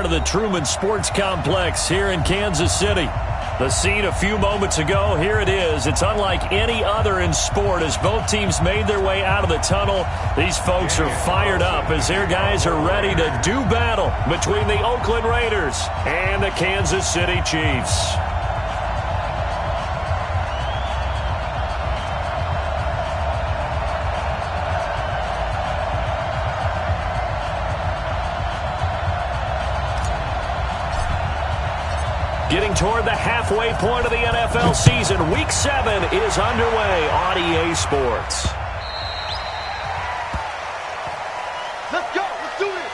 part of the Truman Sports Complex here in Kansas City. The scene a few moments ago, here it is. It's unlike any other in sport as both teams made their way out of the tunnel. These folks are fired up as their guys are ready to do battle between the Oakland Raiders and the Kansas City Chiefs. Getting toward the halfway point of the NFL season, Week 7 is underway on EA Sports. Let's go. Let's do this.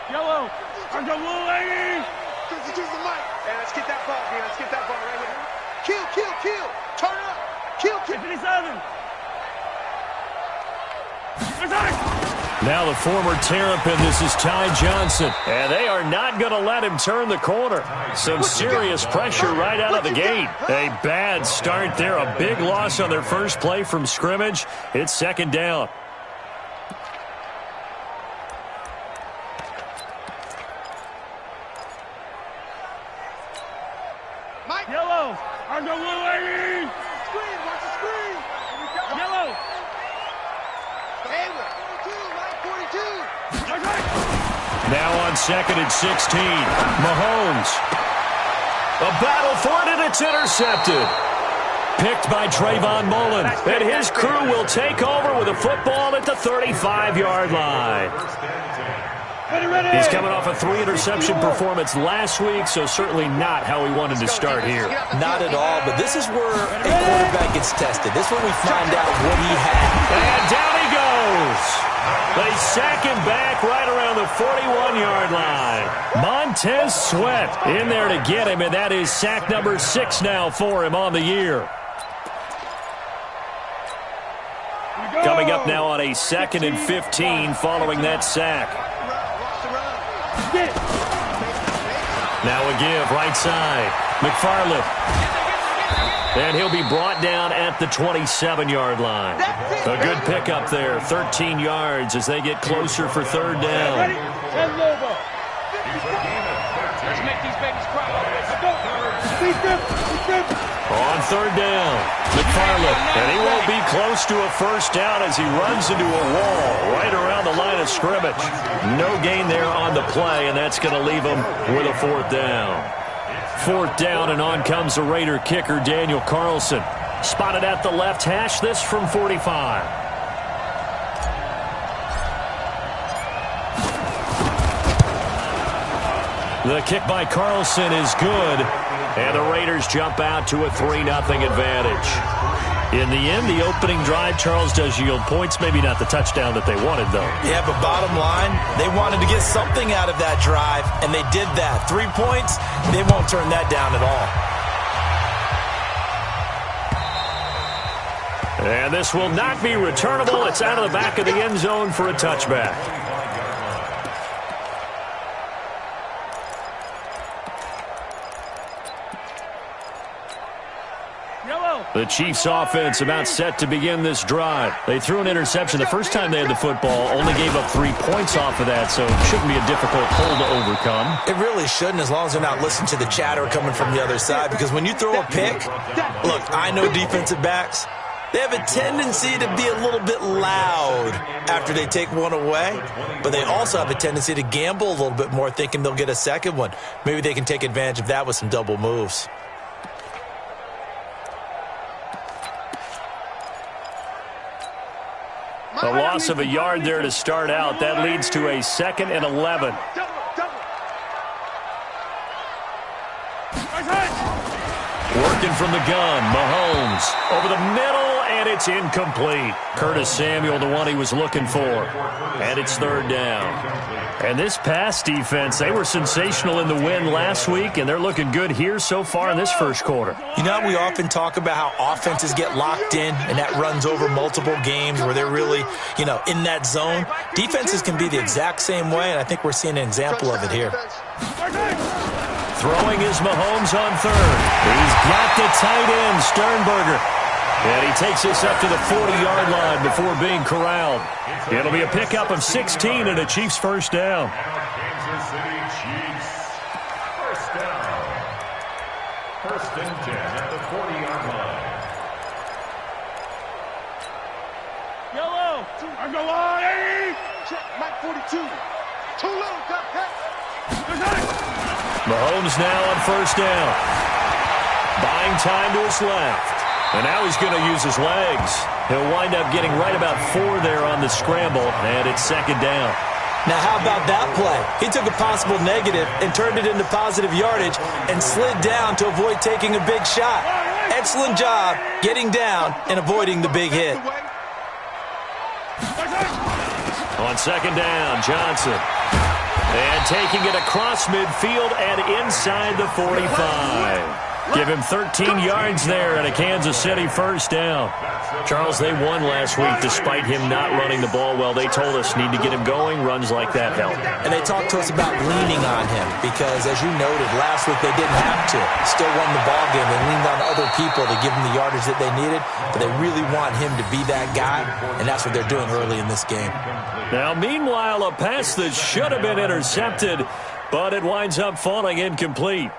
Yellow, on the blue lady. Choose the mic. Hey, let's get that ball, man. Let's get that ball right here. Kill, kill, kill. Turn up. Kill, kill. 57. Now the former Terrapin, this is Ty Johnson. And they are not going to let him turn the corner. Some serious pressure right out of the gate. A bad start there. A big loss on their first play from scrimmage. It's second down. Mike. Yellow, on the blue lady. Screen. Watch the screen. Here we go. Yellow. Hayward. 42. Mike, 42. Now on 2nd and 16. Mahomes. A battle for it, and it's intercepted. Picked by Trayvon Mullen. And his crew will take over with a football at the 35-yard line. Ready. He's coming off a 3-interception performance last week, so certainly not how he wanted to start here. Not at all, but this is where a quarterback gets tested. This is when we find out what he had. And down he goes. They sack him back right around the 41-yard line. Montez Sweat in there to get him, and that is sack number 6 now for him on the year. Coming up now on a 2nd and 15 following that sack. Now a give, right side. McFarland. And he'll be brought down at the 27-yard line. A good pickup there, 13 yards as they get closer for third down. Ready. And Lobo. Let's make these babies cry. Let's go. On third down, McFarland. And he won't be close to a first down as he runs into a wall right around the line of scrimmage. No gain there on the play, and that's going to leave him with a fourth down. Fourth down, and on comes the Raider kicker, Daniel Carlson. Spotted at the left hash, this from 45. The kick by Carlson is good, and the Raiders jump out to a 3-0 advantage. In the end, the opening drive, Charles, does yield points. Maybe not the touchdown that they wanted, though. Yeah, but bottom line, they wanted to get something out of that drive, and they did that. 3 points, they won't turn that down at all. And this will not be returnable. It's out of the back of the end zone for a touchback. The Chiefs offense about set to begin this drive. They threw an interception the first time they had the football, only gave up 3 points off of that, so it shouldn't be a difficult hole to overcome. It really shouldn't, as long as they're not listening to the chatter coming from the other side, because when you throw a pick, look, I know defensive backs, they have a tendency to be a little bit loud after they take one away, but they also have a tendency to gamble a little bit more, thinking they'll get a second one. Maybe they can take advantage of that with some double moves. A loss of a yard there to start out. That leads to a 2nd and 11. Working from the gun, Mahomes over the middle, and it's incomplete. Curtis Samuel, the one he was looking for. And it's third down. And this pass defense, they were sensational in the win last week, and they're looking good here so far in this first quarter. You know, we often talk about how offenses get locked in, and that runs over multiple games where they're really, in that zone. Defenses can be the exact same way, and I think we're seeing an example of it here. Throwing is Mahomes on third. He's got the tight end, Sternberger. And he takes us up to the 40-yard line before being corralled. It'll be a pickup of 16 and a Chiefs first down. Kansas City Chiefs. First down. First and 10 at the 40-yard line. Yellow. I'm going on. Check, Mike 42. Too low, got cut. Mahomes now on first down. Buying time to his left. And now he's going to use his legs. He'll wind up getting right about 4 there on the scramble, and it's second down. Now, how about that play? He took a possible negative and turned it into positive yardage and slid down to avoid taking a big shot. Excellent job getting down and avoiding the big hit. On second down, Johnson. And taking it across midfield and inside the 45. Give him 13 yards there and a Kansas City first down. Charles, they won last week despite him not running the ball well. They told us need to get him going. Runs like that help. And they talked to us about leaning on him because, as you noted, last week they didn't have to. Still won the ball game. They leaned on other people to give them the yardage that they needed, but they really want him to be that guy, and that's what they're doing early in this game. Now, meanwhile, a pass that should have been intercepted, but it winds up falling incomplete.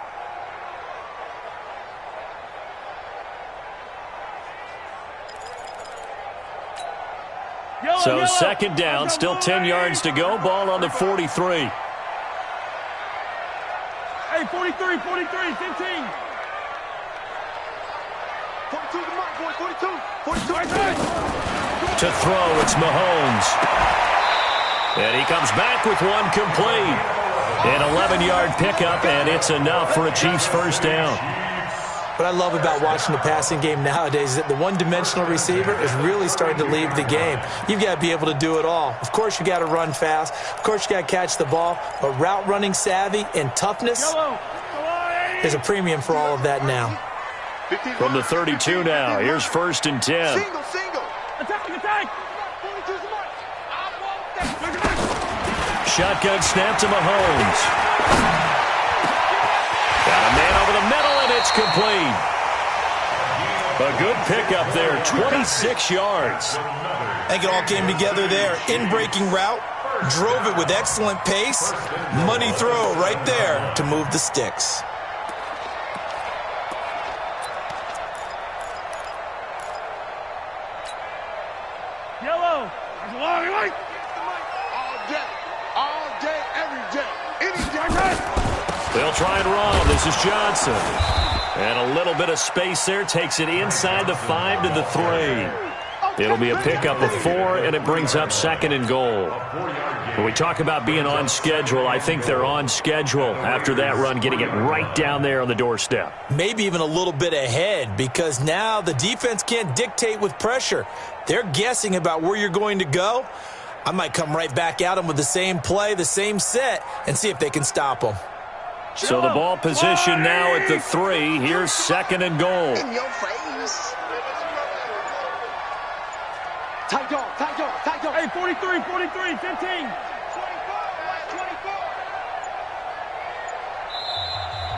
So second down, still 10 yards to go. Ball on the 43. Hey, 43, 15. 42 to the mark, boy. 42. 42. To throw, it's Mahomes. And he comes back with one complete. An 11-yard pickup, and it's enough for a Chiefs first down. What I love about watching the passing game nowadays is that the one-dimensional receiver is really starting to leave the game. You've got to be able to do it all. Of course, you got to run fast. Of course, you got to catch the ball. But route running savvy and toughness, there's a premium for all of that now. From the 32 now, here's first and 10. Single. Attack. Shotgun snap to Mahomes. Got a man over the middle, and it's complete. A good pickup there, 26 yards. I think it all came together there. In-breaking route, drove it with excellent pace. Money throw right there to move the sticks. Yellow. All day, every day. Any day. They'll try and run. This is Johnson. And a little bit of space there. Takes it inside the 5 to the 3. It'll be a pickup of 4, and it brings up second and goal. When we talk about being on schedule, I think they're on schedule after that run, getting it right down there on the doorstep. Maybe even a little bit ahead because now the defense can't dictate with pressure. They're guessing about where you're going to go. I might come right back at them with the same play, the same set, and see if they can stop them. So the ball position now at the 3. Here's second and goal. In your face. Tight dog. Hey, 43, 15.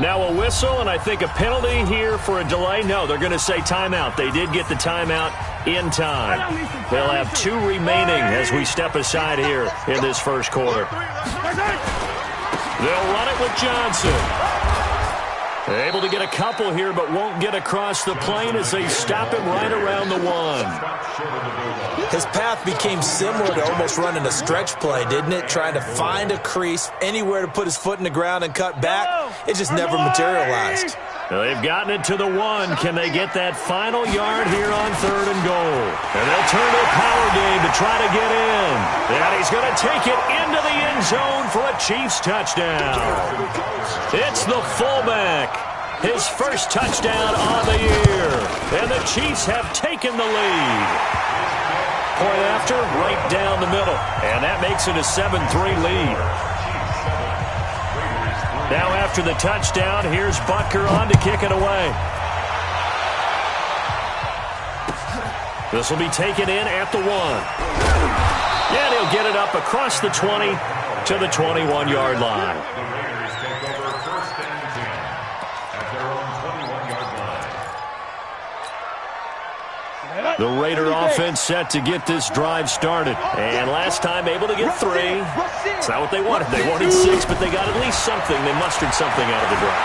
Now a whistle, and I think a penalty here for a delay. No, they're going to say timeout. They did get the timeout in time. They'll have 2 remaining as we step aside here in this first quarter. They'll run it with Johnson. Able to get a couple here, but won't get across the plane as they stop him right around the 1. His path became similar to almost running a stretch play, didn't it? Trying to find a crease, anywhere to put his foot in the ground and cut back. It just never materialized. Well, they've gotten it to the 1. Can they get that final yard here on third and goal? And they'll turn to a power game to try to get in. And he's going to take it into the end zone for a Chiefs touchdown. It's the fullback. his first touchdown on the year. And the Chiefs have taken the lead. Point after, right down the middle. And that makes it a 7-3 lead. Now after the touchdown, here's Butker on to kick it away. This will be taken in at the 1. And he'll get it up across the 20 to the 21-yard line. The Raiders take over 1st and 10 at their own 21-yard line. The Raider offense set to get this drive started. And last time able to get 3. It's not what they wanted. They wanted 6, but they got at least something. They mustered something out of the drive.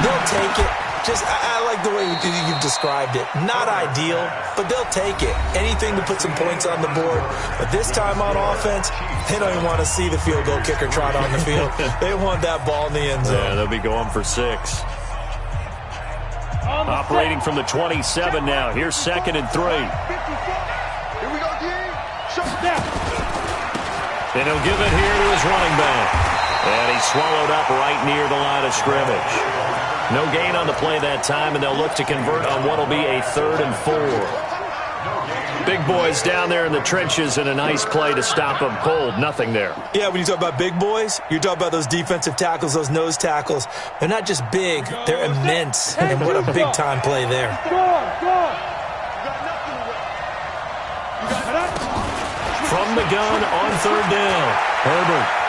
They'll take it. I like the way you've described it. Not ideal, but they'll take it. Anything to put some points on the board. But this time on offense, they don't even want to see the field goal kicker trot on the field. They want that ball in the end zone. Yeah, they'll be going for 6. Operating from the 27 now. Here's 2nd and 3. Here we go, D. And he'll give it here to his running back. And he's swallowed up right near the line of scrimmage. No gain on the play that time, and they'll look to convert on what will be a 3rd and 4. Big boys down there in the trenches, and a nice play to stop them cold. Nothing there. Yeah, when you talk about big boys, you're talking about those defensive tackles, those nose tackles. They're not just big, they're immense. And what a big-time play there. From the gun on 3rd down. Herbert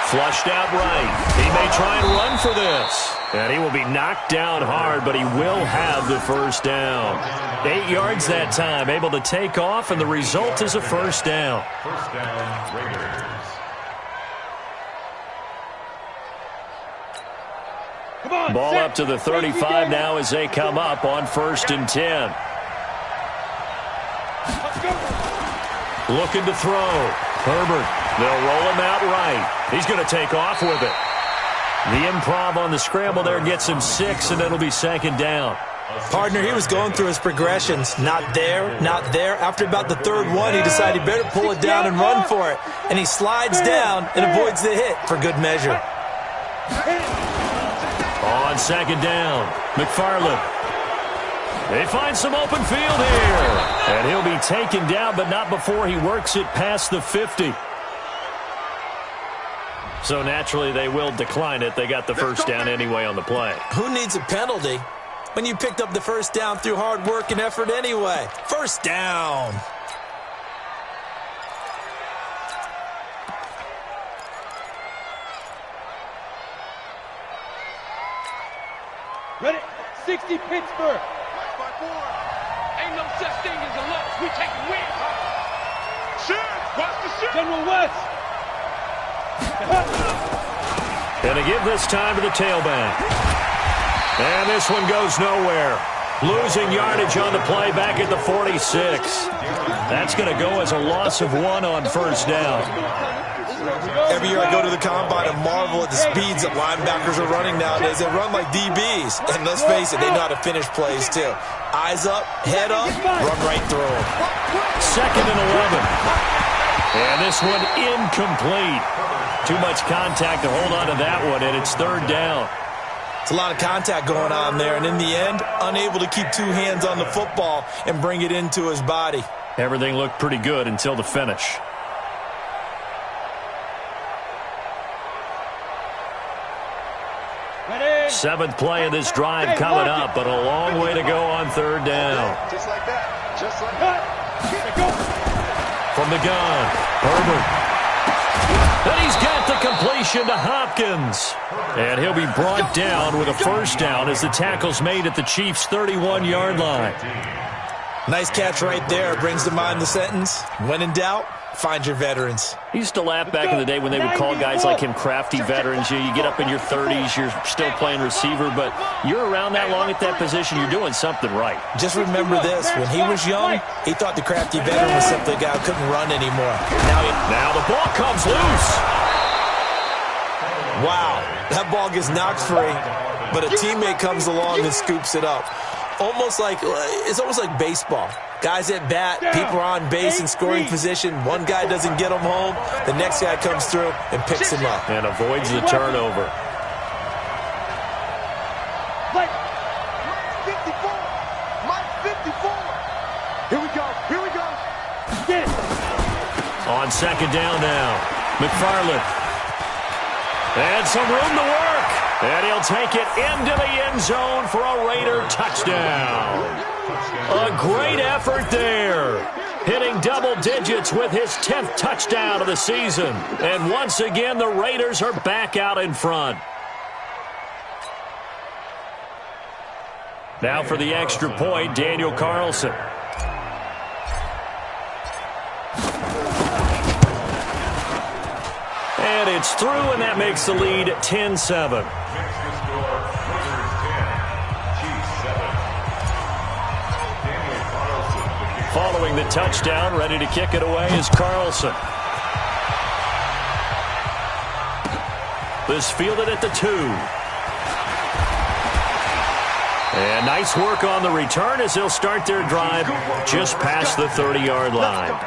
flushed out right. He may try and run for this. And he will be knocked down hard, but he will have the 1st down. 8 yards that time, able to take off, and the result is a 1st down. 1st down, Raiders. Ball up to the 35 now as they come up on 1st and 10. Looking to throw. Herbert, they'll roll him out right. He's going to take off with it. The improv on the scramble there gets him 6, and it'll be 2nd down. Partner, he was going through his progressions. Not there, not there. After about the 3rd one, he decided he better pull it down and run for it. And he slides down and avoids the hit for good measure. On 2nd down, McFarland. They find some open field here. And he'll be taken down, but not before he works it past the 50. So naturally, they will decline it. They got the 1st down anyway on the play. Who needs a penalty when you picked up the 1st down through hard work and effort anyway? 1st down. Ready? 60 Pittsburgh. Ain't no such thing as a loss. We take a win. Sure. Watch the shit. General West. And to give this time to the tailback. And this one goes nowhere. Losing yardage on the play back at the 46. That's going to go as a loss of 1 on 1st down. Every year I go to the combine and marvel at the speeds that linebackers are running nowadays. They run like DBs. And let's face it, they know how to finish plays too. Eyes up, head up, run right through them. 2nd and 11. And this one incomplete. Too much contact to hold on to that one, and it's 3rd down. It's a lot of contact going on there, and in the end, unable to keep 2 hands on the football and bring it into his body. Everything looked pretty good until the finish. Ready? 7th play of this drive coming up, but a long way to go on 3rd down. Just like that. Just like that. From the gun, Herbert. And he's got the completion to Hopkins. And he'll be brought down with a 1st down as the tackle's made at the Chiefs' 31-yard line. Nice catch right there. Brings to mind the sentence, when in doubt, find your veterans. I used to laugh back in the day when they would call guys like him crafty veterans. You get up in your 30s, you're still playing receiver, but you're around that long at that position, you're doing something right. Just remember this, when he was young, he thought the crafty veteran was simply a guy who couldn't run anymore. Now the ball comes loose. Wow, that ball gets knocked free, but a teammate comes along and scoops it up. It's almost like baseball. Guys at bat, people are on base in scoring position. One guy doesn't get him home. The next guy comes through and picks him up. And avoids the turnover. Mike 54. Mike 54. Here we go. Here we go. Get it. On second down now, McFarland. And some room to work. And he'll take it into the end zone for a Raider touchdown. A great effort there. Hitting double digits with his 10th touchdown of the season. And once again, the Raiders are back out in front. Now for the extra point, Daniel Carlson. And it's through, and that makes the lead 10-7. Following the touchdown, ready to kick it away is Carlson. This fielded at the 2. And nice work on the return as they'll start their drive just past the 30-yard line.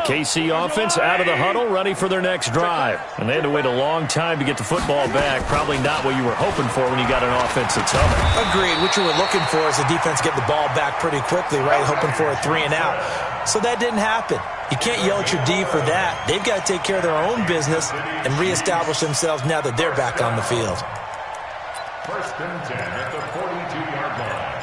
KC offense out of the huddle, ready for their next drive. And they had to wait a long time to get the football back. Probably not what you were hoping for when you got an offense that's humming. Agreed. What you were looking for is the defense get the ball back pretty quickly, right? Hoping for a 3 and out. So that didn't happen. You can't yell at your D for that. They've got to take care of their own business and reestablish themselves now that they're back on the field. 1st and 10 at the 42-yard line.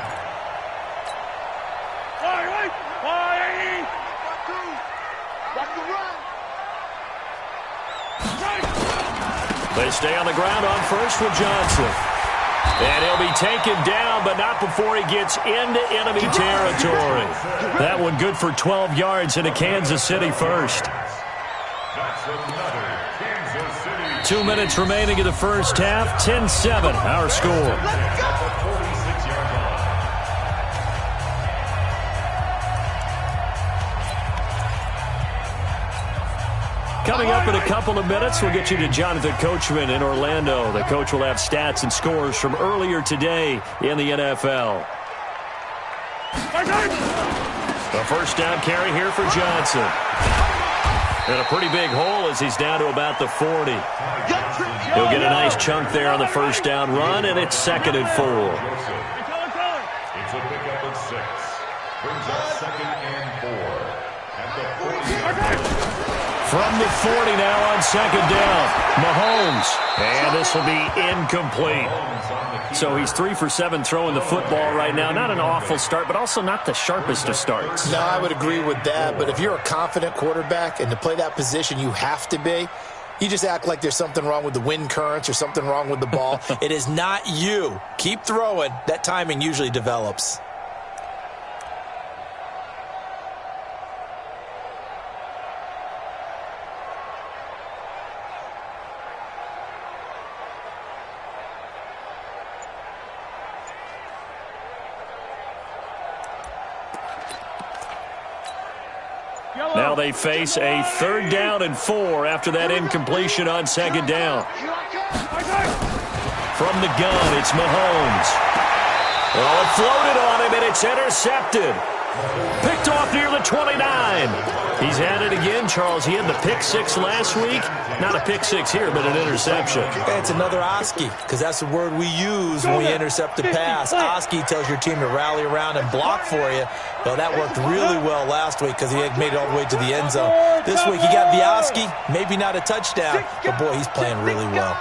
They stay on the ground on first with Johnson. And he'll be taken down, but not before he gets into enemy territory. That one good for 12 yards into Kansas City first. That's another Kansas City. 2 minutes remaining in the first half. 10-7, our score. At the 46-yard line. Coming up in a couple of minutes, we'll get you to Jonathan Coachman in Orlando. The coach will have stats and scores from earlier today in the NFL. The first down carry here for Johnson. And a pretty big hole as he's down to about the 40. He'll get a nice chunk there on the first down run, and it's 2nd and 4. It's a pickup of 6. Brings up 2nd and 4 at the 40-yard line. From the 40 now on 2nd down, Mahomes. And this will be incomplete. So he's 3 for 7 throwing the football right now. Not an awful start, but also not the sharpest of starts. No, I would agree with that. But if you're a confident quarterback and to play that position you have to be, you just act like there's something wrong with the wind currents or something wrong with the ball. It is not you. Keep throwing. That timing usually develops. Now they face a 3rd down and 4 after that incompletion on 2nd down. From the gun, it's Mahomes. Well, it floated on him, and it's intercepted. Picked off near the 29. He's at it again, Charles. He had the pick 6 last week. Not a pick 6 here, but an interception. It's another Oski, because that's the word we use when we intercept a pass. Oski tells your team to rally around and block for you. Well, that worked really well last week because he had made it all the way to the end zone. This week he got the Oski, maybe not a touchdown, but boy, he's playing really well.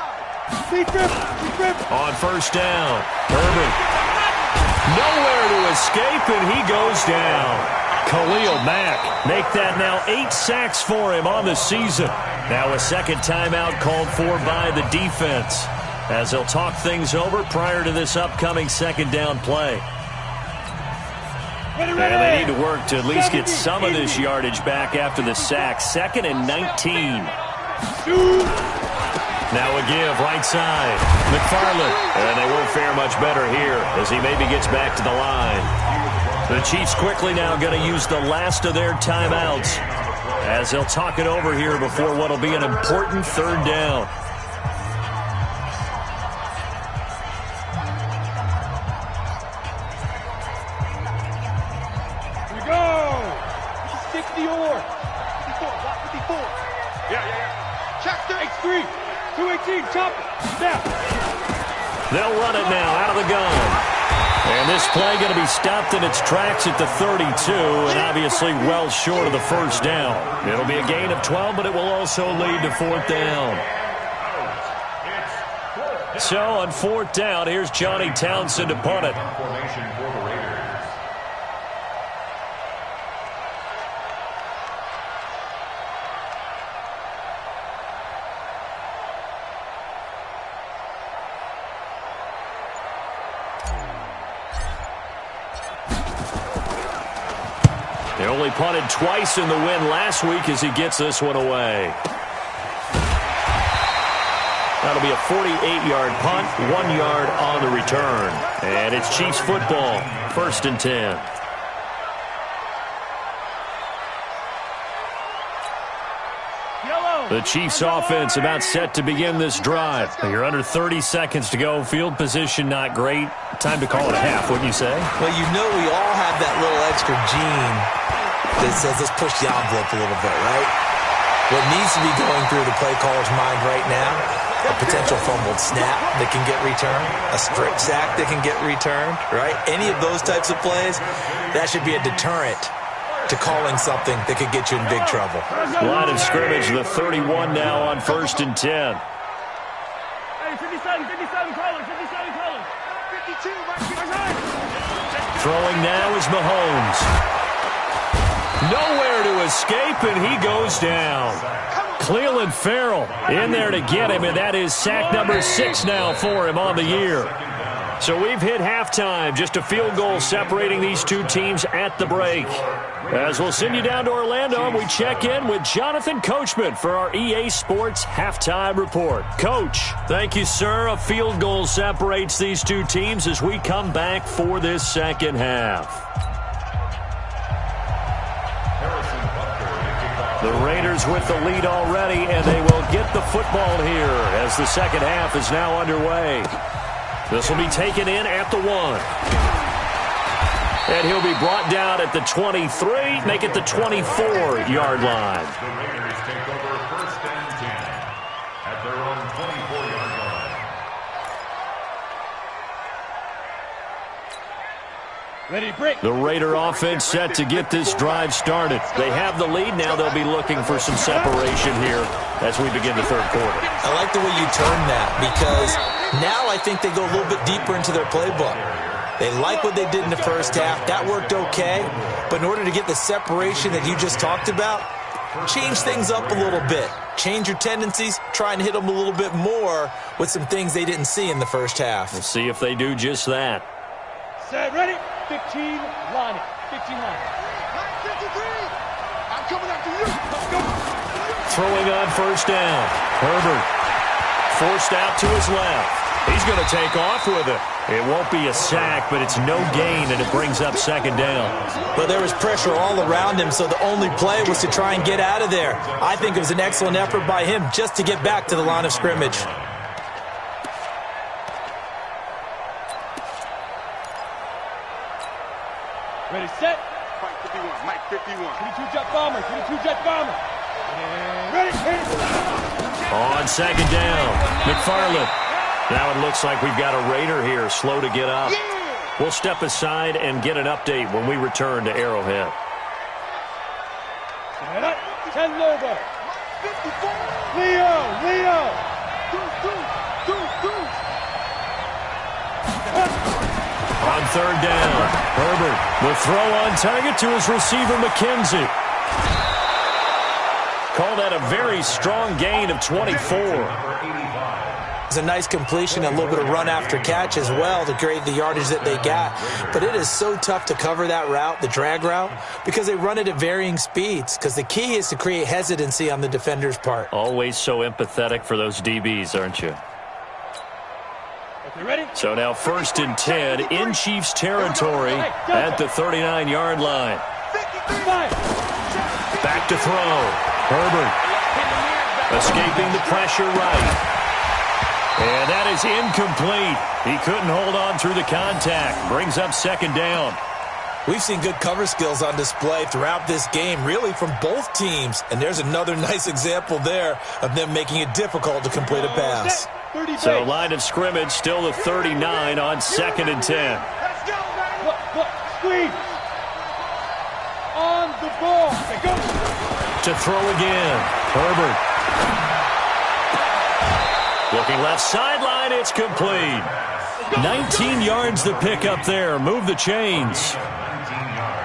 On first down, Herbert. Nowhere to escape, and he goes down. Khalil Mack make that now 8 sacks for him on the season. Now a second timeout called for by the defense as they'll talk things over prior to this upcoming 2nd down play. And they need to work to at least get some of this yardage back after the sack. 2nd and 19. Now a give, right side. McFarland. And they won't fare much better here as he maybe gets back to the line. The Chiefs quickly now going to use the last of their timeouts as they'll talk it over here before what will be an important 3rd down. your order. 54, block 54. Chester. X3, 218, chop it. Now. They'll run it now out of the gun. And this play going to be stopped in its tracks at the 32, and obviously well short of the first down. It'll be a gain of 12, but it will also lead to fourth down. So on fourth down, here's Johnny Townsend to punt it. Formation for the Raiders. They only punted twice in the win last week as he gets this one away. That'll be a 48-yard punt, 1 yard on the return. And it's Chiefs football, 1st and 10. The Chiefs offense about set to begin this drive. You're under 30 seconds to go. Field position not great. Time to call it a half, wouldn't you say? Well, you know we all have that little extra gene that says let's push the envelope a little bit, right? What needs to be going through the play caller's mind right now, a potential fumbled snap that can get returned, a strip sack that can get returned, right? Any of those types of plays, that should be a deterrent to calling something that could get you in big trouble. Line of scrimmage, the 31 now on 1st and 10. Hey, 57, Carlos, 57, Carlos. 52, right. Throwing now is Mahomes. Nowhere to escape, and he goes down. Cleveland Farrell in there to get him, and that is sack number 6 now for him on the year. So we've hit halftime, just a field goal separating these two teams at the break. As we'll send you down to Orlando, we check in with Jonathan Coachman for our EA Sports Halftime Report. Coach, thank you, sir. A field goal separates these two teams as we come back for this second half. The Raiders with the lead already, and they will get the football here as the second half is now underway. This will be taken in at the 1. And he'll be brought down at the 23, make it the 24-yard line. The Raiders take over 1st and 10 at their own 24-yard line. Ready to break. The Raider offense set to get this drive started. They have the lead. Now they'll be looking for some separation here as we begin the third quarter. I like the way you turn that because now I think they go a little bit deeper into their playbook. They like what they did in the first half. That worked okay. But in order to get the separation that you just talked about, change things up a little bit. Change your tendencies. Try and hit them a little bit more with some things they didn't see in the first half. We'll see if they do just that. Set, ready. 15, line it. 15 line. 53. I'm coming after you. Let's go. Throwing on first down. Herbert forced out to his left. He's going to take off with it. It won't be a sack, but it's no gain, and it brings up second down. But there was pressure all around him, so the only play was to try and get out of there. I think it was an excellent effort by him just to get back to the line of scrimmage. Ready, set. Mike 51. Mike 51. 22 jet bomber. 22 jet bomber. And ready. On second down, McFarland. Now it looks like we've got a Raider here, slow to get up. We'll step aside and get an update when we return to Arrowhead. 10 Lobo. 54. Leo. On third down, Herbert will throw on target to his receiver, McKenzie. Call that a very strong gain of 24. It's a nice completion, a little bit of run after catch as well to create the yardage that they got. But it is so tough to cover that route, the drag route, because they run it at varying speeds. Because the key is to create hesitancy on the defender's part. Always so empathetic for those DBs, aren't you? Okay, ready? So now 1st and 10 in Chiefs territory at the 39-yard line. 55. Back to throw. Herbert escaping the pressure right. And that is incomplete. He couldn't hold on through the contact. Brings up second down. We've seen good cover skills on display throughout this game, really from both teams. And there's another nice example there of them making it difficult to complete a pass. So line of scrimmage still the 39 on 2nd and 10. Look, squeeze. On the ball. Okay, go. To throw again. Herbert. Looking left sideline, it's complete. 19 yards to pick up there. Move the chains.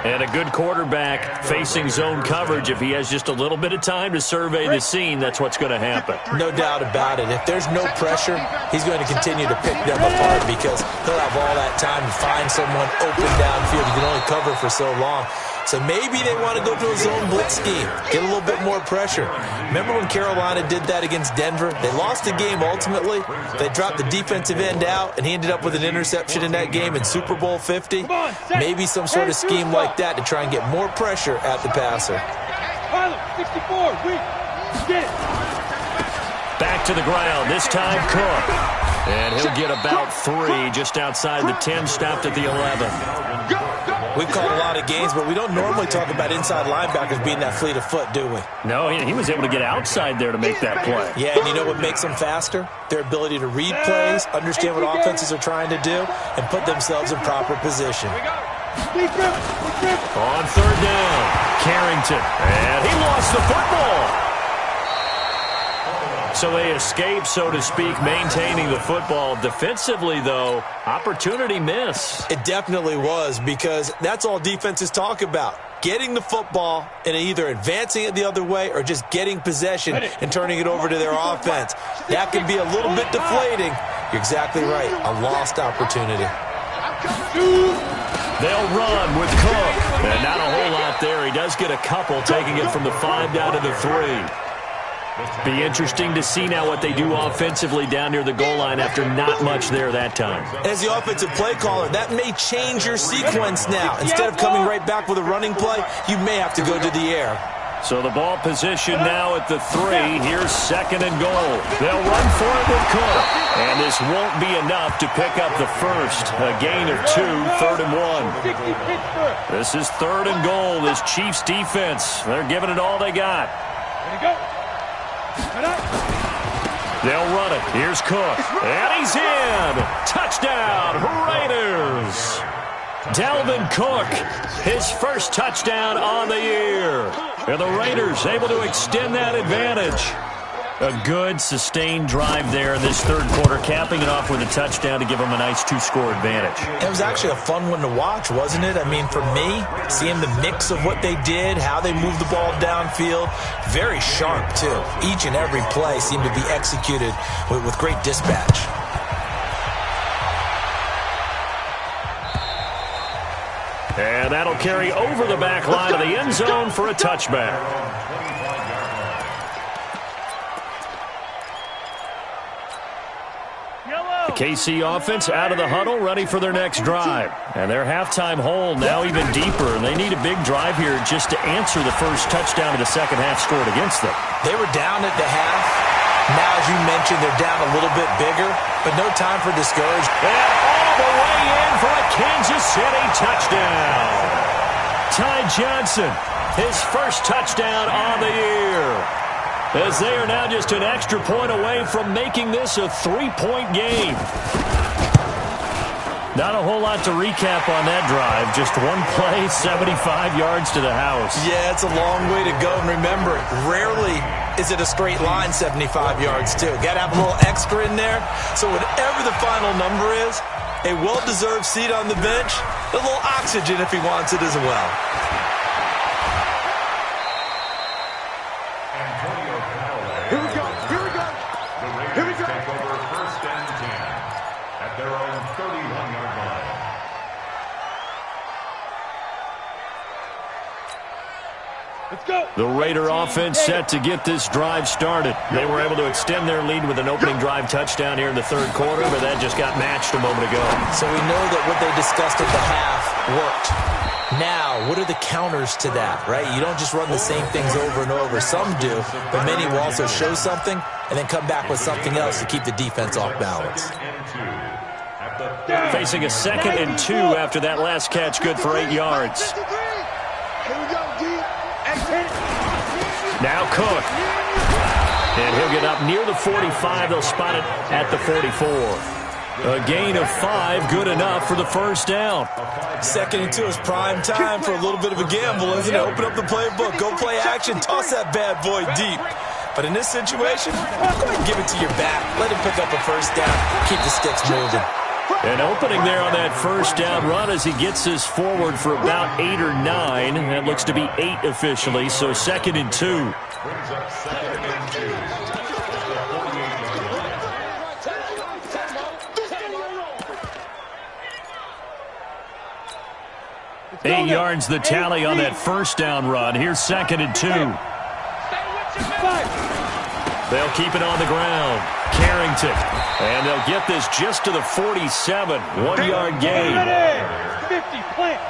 And a good quarterback facing zone coverage. If he has just a little bit of time to survey the scene, that's what's going to happen. No doubt about it. If there's no pressure, he's going to continue to pick them apart because he'll have all that time to find someone open downfield. You can only cover for so long. So maybe they want to go to a zone blitz scheme, get a little bit more pressure. Remember when Carolina did that against Denver? They lost the game ultimately. They dropped the defensive end out, and he ended up with an interception in that game in Super Bowl 50. Maybe some sort of scheme like that to try and get more pressure at the passer. 64, get it. Back to the ground, this time Cook. And he'll get about 3 just outside the 10, stopped at the 11. We've called a lot of games, but we don't normally talk about inside linebackers being that fleet of foot, do we? No, he was able to get outside there to make that play. Yeah, and you know what makes them faster? Their ability to read plays, understand what offenses are trying to do, and put themselves in proper position. On 3rd down, Carrington. And he lost the football. So they escape, so to speak, maintaining the football. Defensively, though, opportunity miss. It definitely was, because that's all defenses talk about. Getting the football and either advancing it the other way or just getting possession and turning it over to their offense. That can be a little bit deflating. You're exactly right. A lost opportunity. They'll run with Cook. And not a whole lot there. He does get a couple, taking it from the 5 down to the 3. Be interesting to see now what they do offensively down near the goal line after not much there that time. As the offensive play caller, that may change your sequence now. Instead of coming right back with a running play, you may have to go to the air. So the ball position now at the 3. Here's 2nd and goal. They'll run for it with Cook. And this won't be enough to pick up the first. A gain of 2, 3rd and 1. This is 3rd and goal. This Chiefs defense, they're giving it all they got. Ready, go. They'll run it. Here's Cook. And he's in. Touchdown, Raiders. Dalvin Cook, his first touchdown on the year. And the Raiders able to extend that advantage. A good, sustained drive there in this 3rd quarter, capping it off with a touchdown to give them a nice 2-score advantage. It was actually a fun one to watch, wasn't it? I mean, for me, seeing the mix of what they did, how they moved the ball downfield, very sharp, too. Each and every play seemed to be executed with great dispatch. And that'll carry over the back line of the end zone for a touchback. KC offense out of the huddle, ready for their next drive. And their halftime hole now even deeper. And they need a big drive here just to answer the first touchdown of the second half scored against them. They were down at the half. Now, as you mentioned, they're down a little bit bigger, but no time for discouragement. And all the way in for a Kansas City touchdown. Ty Johnson, his first touchdown on the year. As they are now just an extra point away from making this a 3-point game. Not a whole lot to recap on that drive. Just one play, 75 yards to the house. Yeah, it's a long way to go. And remember, rarely is it a straight line 75 yards, too. Got to have a little extra in there. So whatever the final number is, a well-deserved seat on the bench, a little oxygen if he wants it as well. Here we go. Here we go. The Raiders take over 1st and 10 at their own 31-yard line. Let's go. The Raider offense set to get this drive started. They were able to extend their lead with an opening drive touchdown here in the 3rd quarter, but that just got matched a moment ago. So we know that what they discussed at the half worked. Now, what are the counters to that, right? You don't just run the same things over and over. Some do, but many will also show something and then come back with something else to keep the defense off balance. Facing a 2nd and 2 after that last catch, good for 8 yards. Now Cook. And he'll get up near the 45. They'll spot it at the 44. A gain of 5, good enough for the first down. 2nd and 2 is prime time for a little bit of a gamble, isn't it? Open up the playbook, go play action, toss that bad boy deep. But in this situation, go ahead and give it to your back. Let him pick up a first down. Keep the sticks moving. An opening there on that first down run as he gets us forward for about 8 or 9. That looks to be 8 officially, so 2nd and 2. 8 yards the tally on that first down run. Here's 2nd and 2. They'll keep it on the ground. Carrington. And they'll get this just to the 47. 1-yard gain. 50, plant.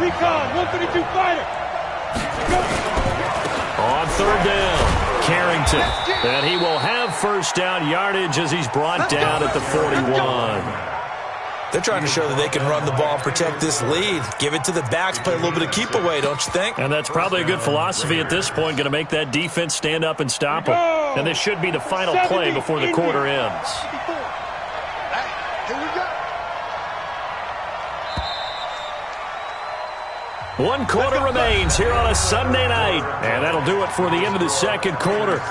Recon, 132 fighter. On 3rd down, Carrington. And he will have first down yardage as he's brought down at the 41. They're trying to show that they can run the ball and protect this lead. Give it to the backs, play a little bit of keep away, don't you think? And that's probably a good philosophy at this point, going to make that defense stand up and stop them. And this should be the final play before the quarter ends. One quarter remains here on a Sunday night. And that'll do it for the end of the second quarter.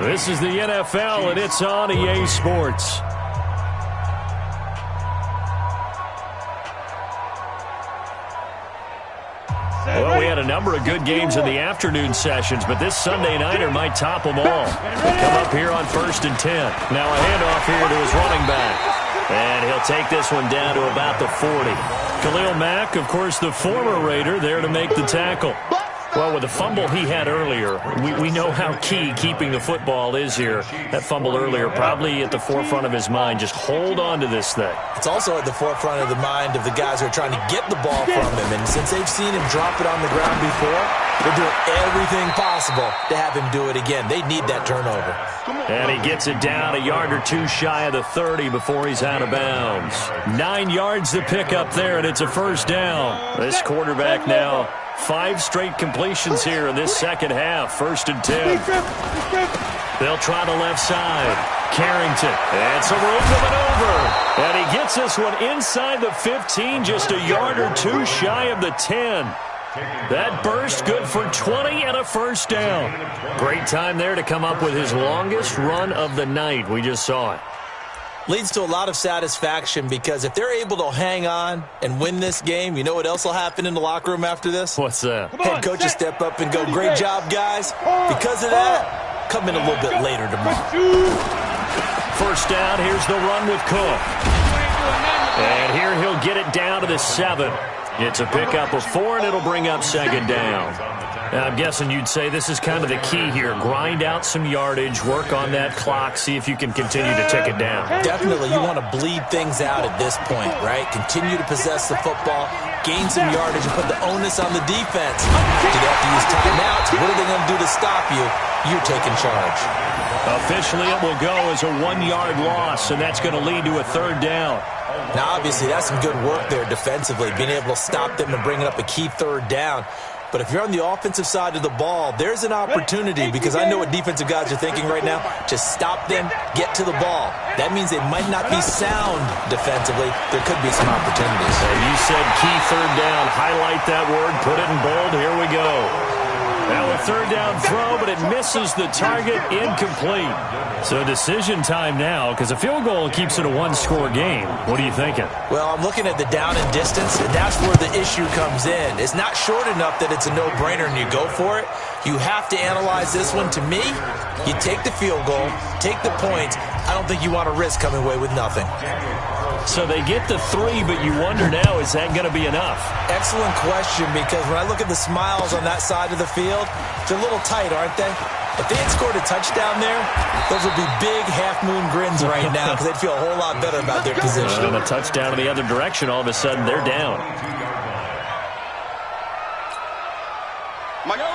This is the NFL, and it's on EA Sports. Well, we had a number of good games in the afternoon sessions, but this Sunday nighter might top them all. They come up here on 1st and 10. Now a handoff here to his running back. And he'll take this one down to about the 40. Khalil Mack, of course, the former Raider, there to make the tackle. Well, with the fumble he had earlier, we know how key keeping the football is here. That fumble earlier probably at the forefront of his mind. Just hold on to this thing. It's also at the forefront of the mind of the guys who are trying to get the ball from him. And since they've seen him drop it on the ground before, they're doing everything possible to have him do it again. They need that turnover. And he gets it down a yard or two shy of the 30 before he's out of bounds. 9 yards to pick up there, and it's a first down. This quarterback now 5 straight completions here in this second half. 1st and 10. They'll try the left side. Carrington. And some room to maneuver. And he gets this one inside the 15, just a yard or two shy of the 10. That burst good for 20 and a first down. Great time there to come up with his longest run of the night. We just saw it. Leads to a lot of satisfaction because if they're able to hang on and win this game, you know what else will happen in the locker room after this? What's that? Head coach will step up and go, great job, guys. Because of that, come in a little bit later tomorrow. First down, here's the run with Cook. And here he'll get it down to the 7. It's a pickup of 4, and it'll bring up 2nd down. Now, I'm guessing you'd say this is kind of the key here. Grind out some yardage, work on that clock, see if you can continue to tick it down. Definitely, you want to bleed things out at this point, right? Continue to possess the football, gain some yardage, and put the onus on the defense. Do they have to use timeouts? What are they going to do to stop you? You're taking charge. Officially, it will go as a 1-yard loss, and that's going to lead to a 3rd down. Now, obviously, that's some good work there defensively, being able to stop them and bringing up a key 3rd down. But if you're on the offensive side of the ball, there's an opportunity because I know what defensive guys are thinking right now. Just stop them, get to the ball. That means they might not be sound defensively. There could be some opportunities. And you said key 3rd down. Highlight that word. Put it in bold. Here we go. Now a 3rd down throw, but it misses the target. Incomplete. So decision time now because a field goal keeps it a 1-score game. What are you thinking? Well, I'm looking at the down and distance, and that's where the issue comes in. It's not short enough that it's a no-brainer and you go for it. You have to analyze this one. To me, you take the field goal, take the points. I don't think you want to risk coming away with nothing. So they get the 3, but you wonder now, is that going to be enough? Excellent question, because when I look at the smiles on that side of the field, they're a little tight, aren't they? If they had scored a touchdown there, those would be big half-moon grins right now because they'd feel a whole lot better about their position. And a touchdown in the other direction, all of a sudden they're down.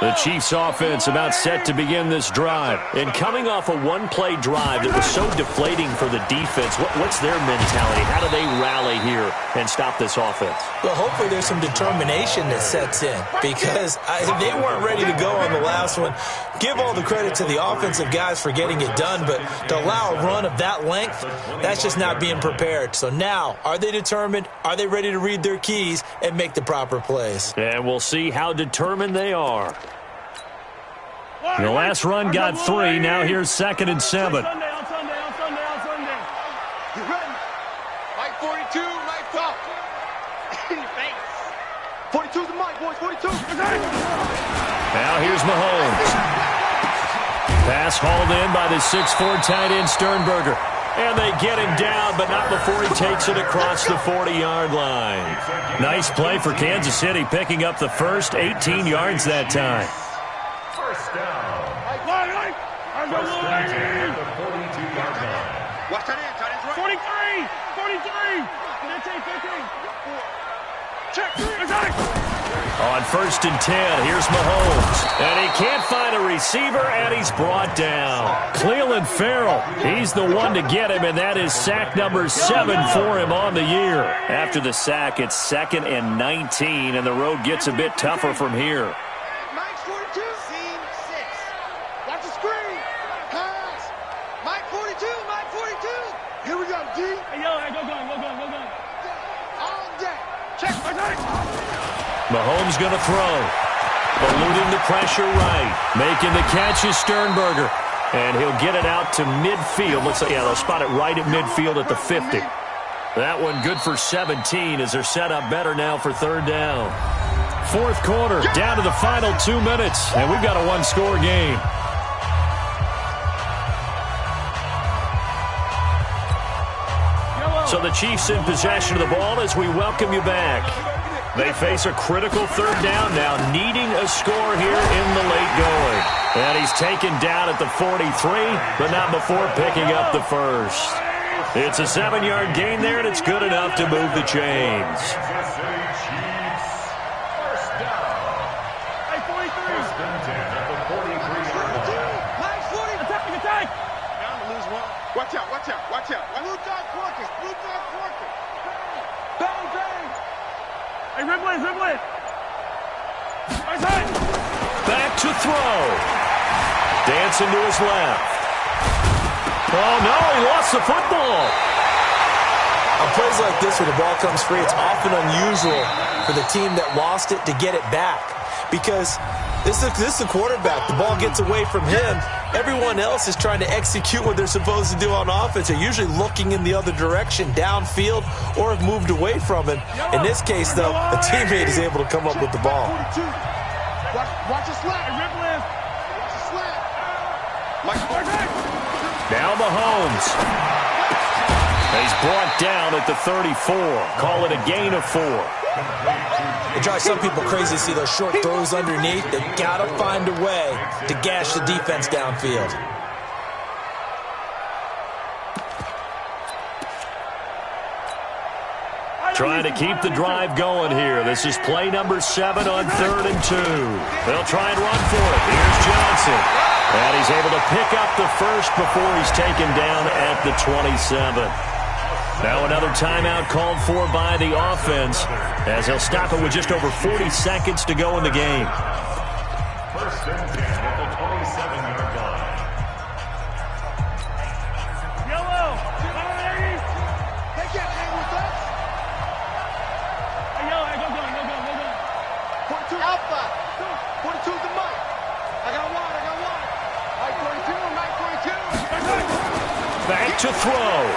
The Chiefs offense about set to begin this drive. And coming off a one-play drive that was so deflating for the defense, what's their mentality? How do they rally here and stop this offense? Well, hopefully there's some determination that sets in because they weren't ready to go on the last one. Give all the credit to the offensive guys for getting it done, but to allow a run of that length, that's just not being prepared. So now, are they determined? Are they ready to read their keys and make the proper plays? And we'll see how determined they are. The last run got 3. Now here's 2nd and 7. You ready? Mike 42, Mike Pop. In your face. 42's the mic, boys, 42. Now here's Mahomes. Pass hauled in by the 6'4" tight end Sternberger. And they get him down, but not before he takes it across the 40-yard line. Nice play for Kansas City, picking up the first 18 yards that time. First down. First and 10 at the 42-yard line. Watch that in, tight end's right. 43. Check. On 1st and 10, here's Mahomes. And he can't find a receiver, and he's brought down. Clelin Ferrell, he's the one to get him, and that is sack number 7 for him on the year. After the sack, it's 2nd and 19, and the road gets a bit tougher from here. Mike's 42. Scene 6. Watch the screen. Pass. Mike 42, Mike 42. Here we go, D. Hey, yo, go gun. On deck. Check. Mahomes going to throw. Eluding the pressure right. Making the catch is Sternberger. And he'll get it out to midfield. Looks like, yeah, they'll spot it right at midfield at the 50. That one good for 17 as they're set up better now for 3rd down. 4th quarter, down to the final 2 minutes. And we've got a one-score game. So the Chiefs in possession of the ball as we welcome you back. They face a critical 3rd down now, needing a score here in the late going. And he's taken down at the 43, but not before picking up the first. It's a 7-yard gain there, and it's good enough to move the chains. Kansas City Chiefs. First down. Hey, 43. First and 10 at the 43-yard line. Mike's 40. Attack. Down to lose one. Watch out. Blue dot Quarkus. Bang, bang. Hey, Ribley. Back to throw. Dancing to his left. Oh, no, he lost the football. On plays like this where the ball comes free, it's often unusual for the team that lost it to get it back. Because this is the quarterback. The ball gets away from him. Everyone else is trying to execute what they're supposed to do on offense. They're usually looking in the other direction, downfield, or have moved away from it. In this case, though, a teammate is able to come up with the ball. Watch the slant. Watch the slant. Mike 40. Now Mahomes. He's brought down at the 34. Call it a gain of 4. It drives some people crazy to see those short throws underneath. They got to find a way to gash the defense downfield. Trying to keep the drive going here. This is play number 7 on 3rd and 2. They'll try and run for it. Here's Johnson. And he's able to pick up the first before he's taken down at the 27. Now another timeout called for by the offense as they'll stop it with just over 40 seconds to go in the game. First and 10 at the 27-yard line. Yellow. They can't hang with us. Hey, yo, go gun. 42 Alpha. 42's the mic. I got one. Mike 42. Back to throw.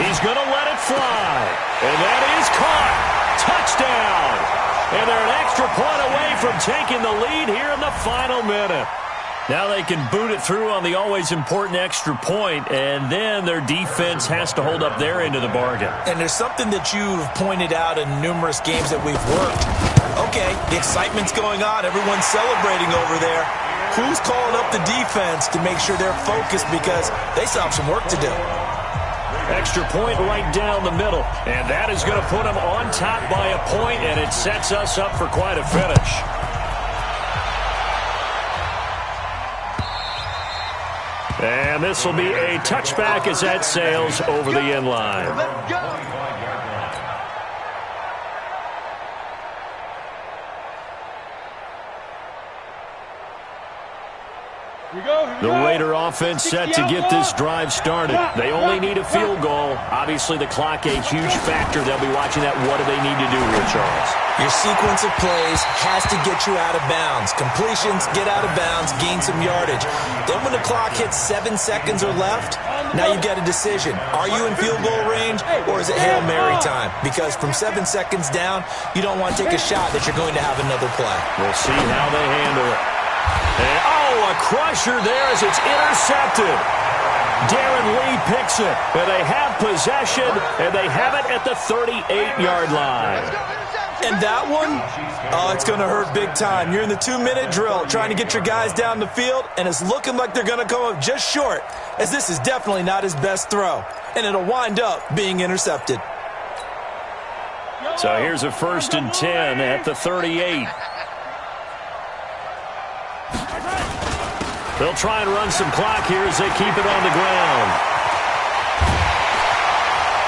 He's going to let it fly. And that is caught. Touchdown. And they're an extra point away from taking the lead here in the final minute. Now they can boot it through on the always important extra point, and then their defense has to hold up their end of the bargain. And there's something that you've pointed out in numerous games that we've worked. Okay, the excitement's going on. Everyone's celebrating over there. Who's calling up the defense to make sure they're focused because they still have some work to do? Extra point right down the middle. And that is going to put them on top by a point, and it sets us up for quite a finish. And this will be a touchback as that sails over the end line. Let's go. The Raider offense set to get this drive started. They only need a field goal. Obviously, the clock a huge factor. They'll be watching that. What do they need to do here, Charles? Your sequence of plays has to get you out of bounds. Completions, get out of bounds, gain some yardage. Then when the clock hits 7 seconds or left, now you get a decision. Are you in field goal range, or is it Hail Mary time? Because from 7 seconds down, you don't want to take a shot that you're going to have another play. We'll see how they handle it. And, a crusher there as it's intercepted. Darren Lee picks it, and they have possession, and they have it at the 38-yard line. And that one, it's going to hurt big time. You're in the 2-minute drill trying to get your guys down the field, and it's looking like they're going to come up just short, as this is definitely not his best throw, and it'll wind up being intercepted. So here's a 1st and 10 at the 38. They'll try and run some clock here as they keep it on the ground.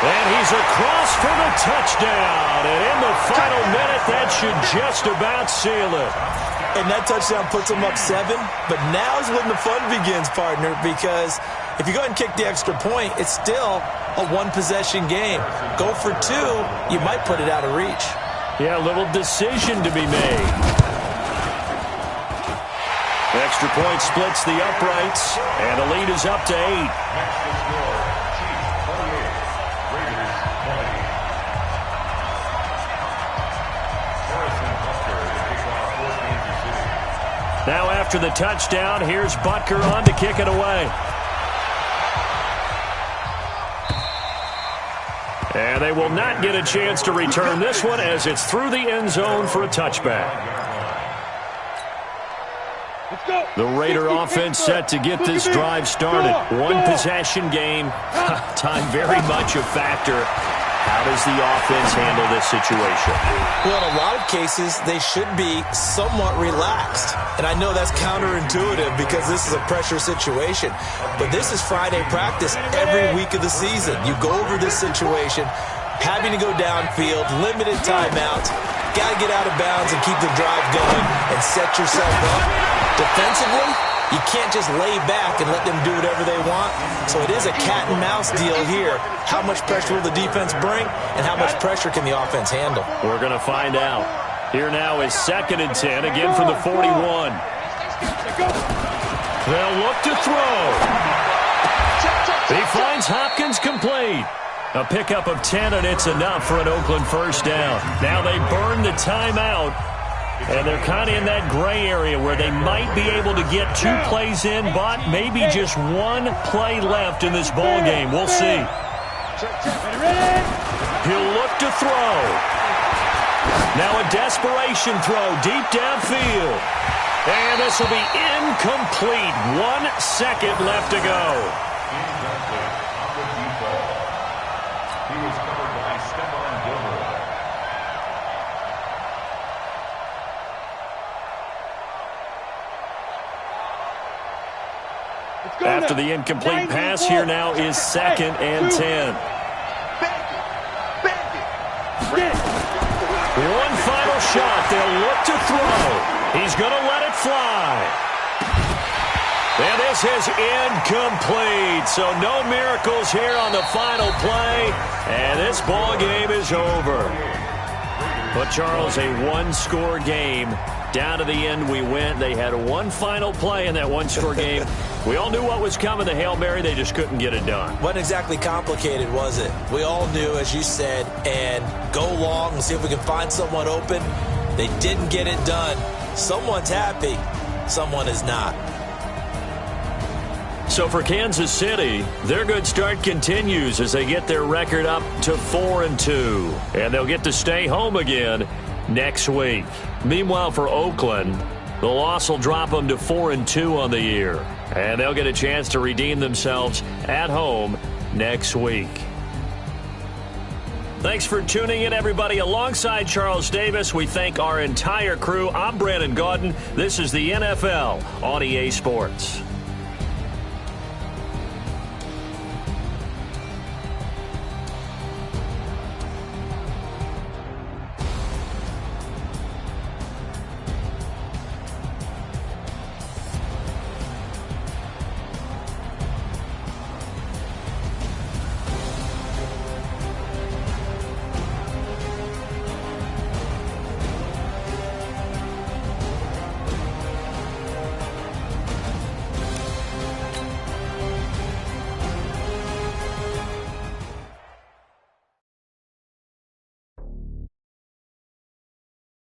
And he's across for the touchdown. And in the final minute, that should just about seal it. And that touchdown puts them up 7. But now's when the fun begins, partner, because if you go ahead and kick the extra point, it's still a one-possession game. Go for 2, you might put it out of reach. Yeah, a little decision to be made. Extra point splits the uprights, and the lead is up to 8. Now after the touchdown, here's Butker on to kick it away. And they will not get a chance to return this one as it's through the end zone for a touchback. The Raider offense set to get this drive started. One-possession game. Time very much a factor. How does the offense handle this situation? Well, in a lot of cases, they should be somewhat relaxed. And I know that's counterintuitive because this is a pressure situation. But this is Friday practice every week of the season. You go over this situation, having to go downfield, limited timeouts, got to get out of bounds and keep the drive going and set yourself up. Defensively, you can't just lay back and let them do whatever they want. So it is a cat and mouse deal here. How much pressure will the defense bring, and how much pressure can the offense handle? We're going to find out. Here now is 2nd and 10, again from the 41. They'll look to throw. He finds Hopkins complete. A pickup of 10, and it's enough for an Oakland first down. Now they burn the timeout. And they're kind of in that gray area where they might be able to get 2 plays in, but maybe just 1 play left in this ball game. We'll see. He'll look to throw. Now a desperation throw deep downfield. And this will be incomplete. 1 second left to go. He was covered by Stephon Gilmore. After the incomplete pass, here now is 2nd and 10. One final shot. They'll look to throw. He's going to let it fly. And this is incomplete. So no miracles here on the final play. And this ball game is over. But, Charles, a 1-score game. Down to the end we went. They had 1 final play in that 1-score game. We all knew what was coming, the Hail Mary. They just couldn't get it done. Wasn't exactly complicated, was it? We all knew, as you said, and go long and see if we can find someone open. They didn't get it done. Someone's happy. Someone is not. So for Kansas City, their good start continues as they get their record up to 4-2. And they'll get to stay home again next week. Meanwhile, for Oakland, the loss will drop them to 4-2 on the year. And they'll get a chance to redeem themselves at home next week. Thanks for tuning in, everybody. Alongside Charles Davis, we thank our entire crew. I'm Brandon Gaudin. This is the NFL on EA Sports.